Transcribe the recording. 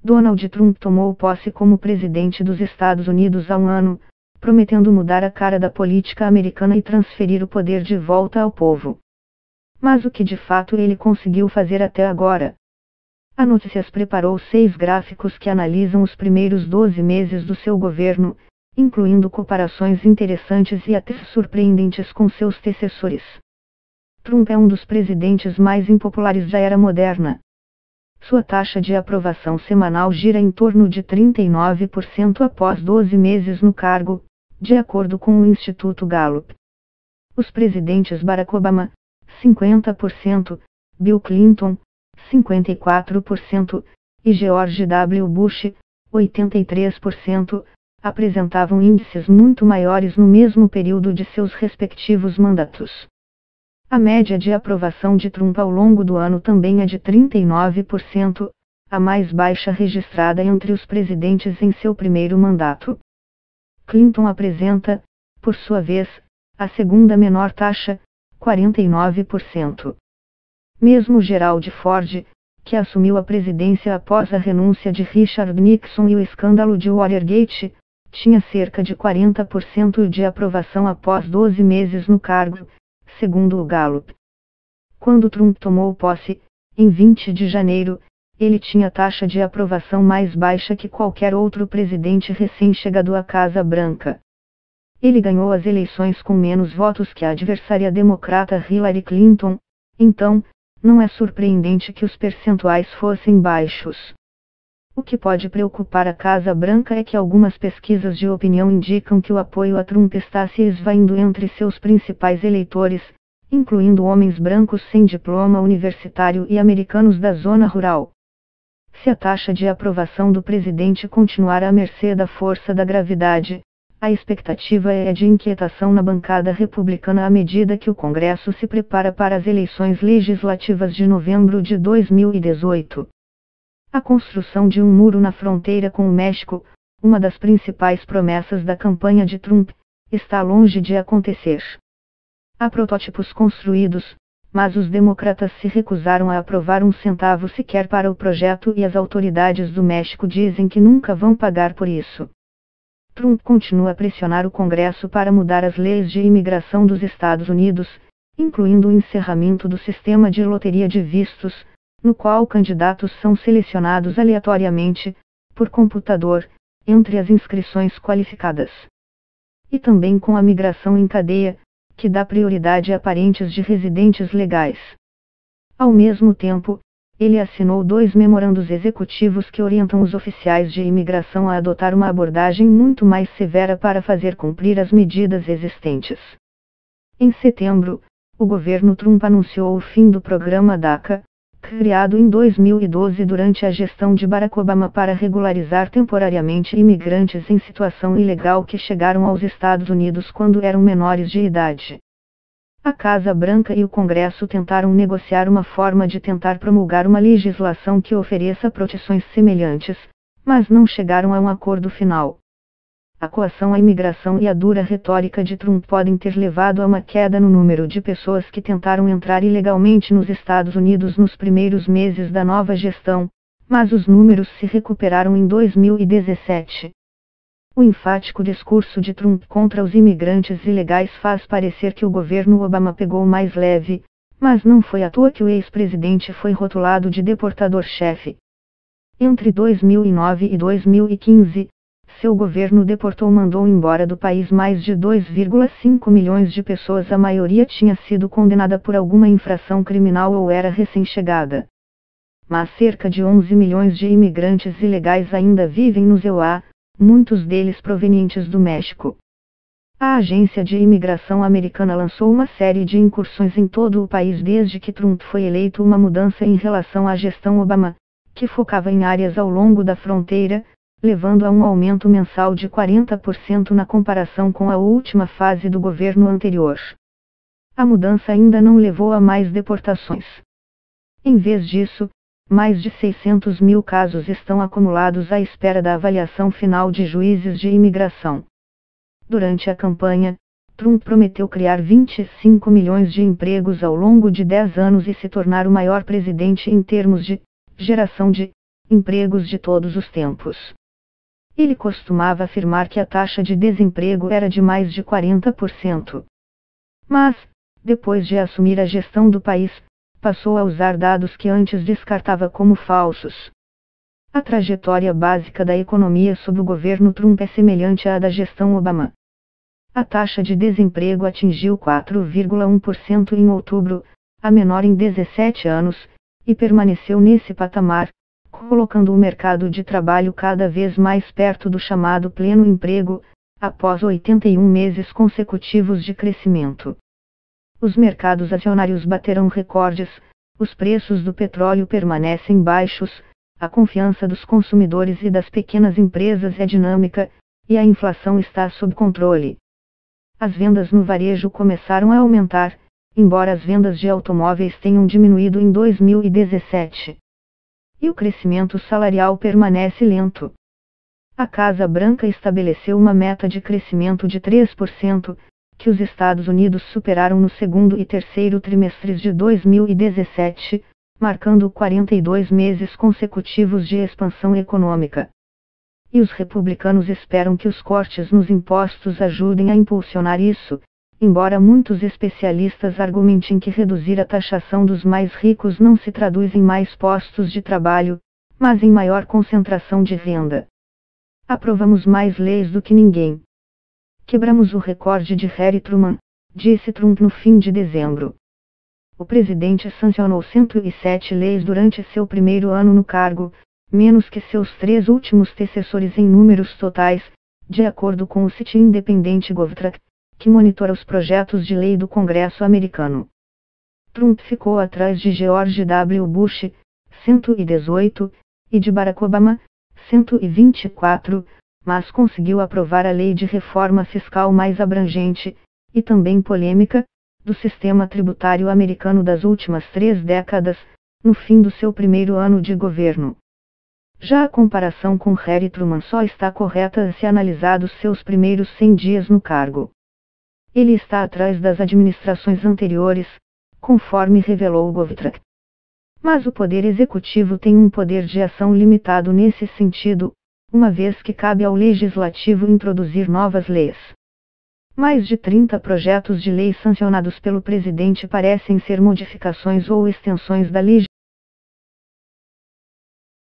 Donald Trump tomou posse como presidente dos Estados Unidos há um ano, prometendo mudar a cara da política americana e transferir o poder de volta ao povo. Mas o que de fato ele conseguiu fazer até agora? A Notícias preparou 6 gráficos que analisam os primeiros 12 meses do seu governo, incluindo comparações interessantes e até surpreendentes com seus antecessores. Trump é um dos presidentes mais impopulares da era moderna. Sua taxa de aprovação semanal gira em torno de 39% após 12 meses no cargo, de acordo com o Instituto Gallup. Os presidentes Barack Obama, 50%, Bill Clinton, 54%, e George W. Bush, 83%, apresentavam índices muito maiores no mesmo período de seus respectivos mandatos. A média de aprovação de Trump ao longo do ano também é de 39%, a mais baixa registrada entre os presidentes em seu primeiro mandato. Clinton apresenta, por sua vez, a segunda menor taxa, 49%. Mesmo Gerald Ford, que assumiu a presidência após a renúncia de Richard Nixon e o escândalo de Watergate, tinha cerca de 40% de aprovação após 12 meses no cargo, segundo o Gallup. Quando Trump tomou posse, em 20 de janeiro, ele tinha taxa de aprovação mais baixa que qualquer outro presidente recém-chegado à Casa Branca. Ele ganhou as eleições com menos votos que a adversária democrata Hillary Clinton, então, não é surpreendente que os percentuais fossem baixos. O que pode preocupar a Casa Branca é que algumas pesquisas de opinião indicam que o apoio a Trump está se esvaindo entre seus principais eleitores, incluindo homens brancos sem diploma universitário e americanos da zona rural. Se a taxa de aprovação do presidente continuar à mercê da força da gravidade, a expectativa é de inquietação na bancada republicana à medida que o Congresso se prepara para as eleições legislativas de novembro de 2018. A construção de um muro na fronteira com o México, uma das principais promessas da campanha de Trump, está longe de acontecer. Há protótipos construídos, mas os democratas se recusaram a aprovar um centavo sequer para o projeto e as autoridades do México dizem que nunca vão pagar por isso. Trump continua a pressionar o Congresso para mudar as leis de imigração dos Estados Unidos, incluindo o encerramento do sistema de loteria de vistos, no qual candidatos são selecionados aleatoriamente, por computador, entre as inscrições qualificadas. E também com a migração em cadeia, que dá prioridade a parentes de residentes legais. Ao mesmo tempo, ele assinou 2 memorandos executivos que orientam os oficiais de imigração a adotar uma abordagem muito mais severa para fazer cumprir as medidas existentes. Em setembro, o governo Trump anunciou o fim do programa DACA, criado em 2012 durante a gestão de Barack Obama para regularizar temporariamente imigrantes em situação ilegal que chegaram aos Estados Unidos quando eram menores de idade. A Casa Branca e o Congresso tentaram negociar uma forma de tentar promulgar uma legislação que ofereça proteções semelhantes, mas não chegaram a um acordo final. A coação à imigração e a dura retórica de Trump podem ter levado a uma queda no número de pessoas que tentaram entrar ilegalmente nos Estados Unidos nos primeiros meses da nova gestão, mas os números se recuperaram em 2017. O enfático discurso de Trump contra os imigrantes ilegais faz parecer que o governo Obama pegou mais leve, mas não foi à toa que o ex-presidente foi rotulado de deportador-chefe. Entre 2009 e 2015, seu governo deportou ou mandou embora do país mais de 2,5 milhões de pessoas. A maioria tinha sido condenada por alguma infração criminal ou era recém-chegada. Mas cerca de 11 milhões de imigrantes ilegais ainda vivem nos EUA, muitos deles provenientes do México. A Agência de Imigração Americana lançou uma série de incursões em todo o país desde que Trump foi eleito, uma mudança em relação à gestão Obama, que focava em áreas ao longo da fronteira, levando a um aumento mensal de 40% na comparação com a última fase do governo anterior. A mudança ainda não levou a mais deportações. Em vez disso, mais de 600 mil casos estão acumulados à espera da avaliação final de juízes de imigração. Durante a campanha, Trump prometeu criar 25 milhões de empregos ao longo de 10 anos e se tornar o maior presidente em termos de geração de empregos de todos os tempos. Ele costumava afirmar que a taxa de desemprego era de mais de 40%. Mas, depois de assumir a gestão do país, passou a usar dados que antes descartava como falsos. A trajetória básica da economia sob o governo Trump é semelhante à da gestão Obama. A taxa de desemprego atingiu 4,1% em outubro, a menor em 17 anos, e permaneceu nesse patamar, colocando o mercado de trabalho cada vez mais perto do chamado pleno emprego, após 81 meses consecutivos de crescimento. Os mercados acionários baterão recordes, os preços do petróleo permanecem baixos, a confiança dos consumidores e das pequenas empresas é dinâmica, e a inflação está sob controle. As vendas no varejo começaram a aumentar, embora as vendas de automóveis tenham diminuído em 2017. E o crescimento salarial permanece lento. A Casa Branca estabeleceu uma meta de crescimento de 3%, que os Estados Unidos superaram no segundo e terceiro trimestres de 2017, marcando 42 meses consecutivos de expansão econômica. E os republicanos esperam que os cortes nos impostos ajudem a impulsionar isso, embora muitos especialistas argumentem que reduzir a taxação dos mais ricos não se traduz em mais postos de trabalho, mas em maior concentração de renda. Aprovamos mais leis do que ninguém. Quebramos o recorde de Harry Truman, disse Trump no fim de dezembro. O presidente sancionou 107 leis durante seu primeiro ano no cargo, menos que seus 3 últimos antecessores em números totais, de acordo com o site independente GovTrack, que monitora os projetos de lei do Congresso americano. Trump ficou atrás de George W. Bush, 118, e de Barack Obama, 124, mas conseguiu aprovar a lei de reforma fiscal mais abrangente, e também polêmica, do sistema tributário americano das últimas 3 décadas, no fim do seu primeiro ano de governo. Já a comparação com Harry Truman só está correta se analisados seus primeiros 100 dias no cargo. Ele está atrás das administrações anteriores, conforme revelou o GovTrack. Mas o poder executivo tem um poder de ação limitado nesse sentido, uma vez que cabe ao legislativo introduzir novas leis. Mais de 30 projetos de lei sancionados pelo presidente parecem ser modificações ou extensões da legislação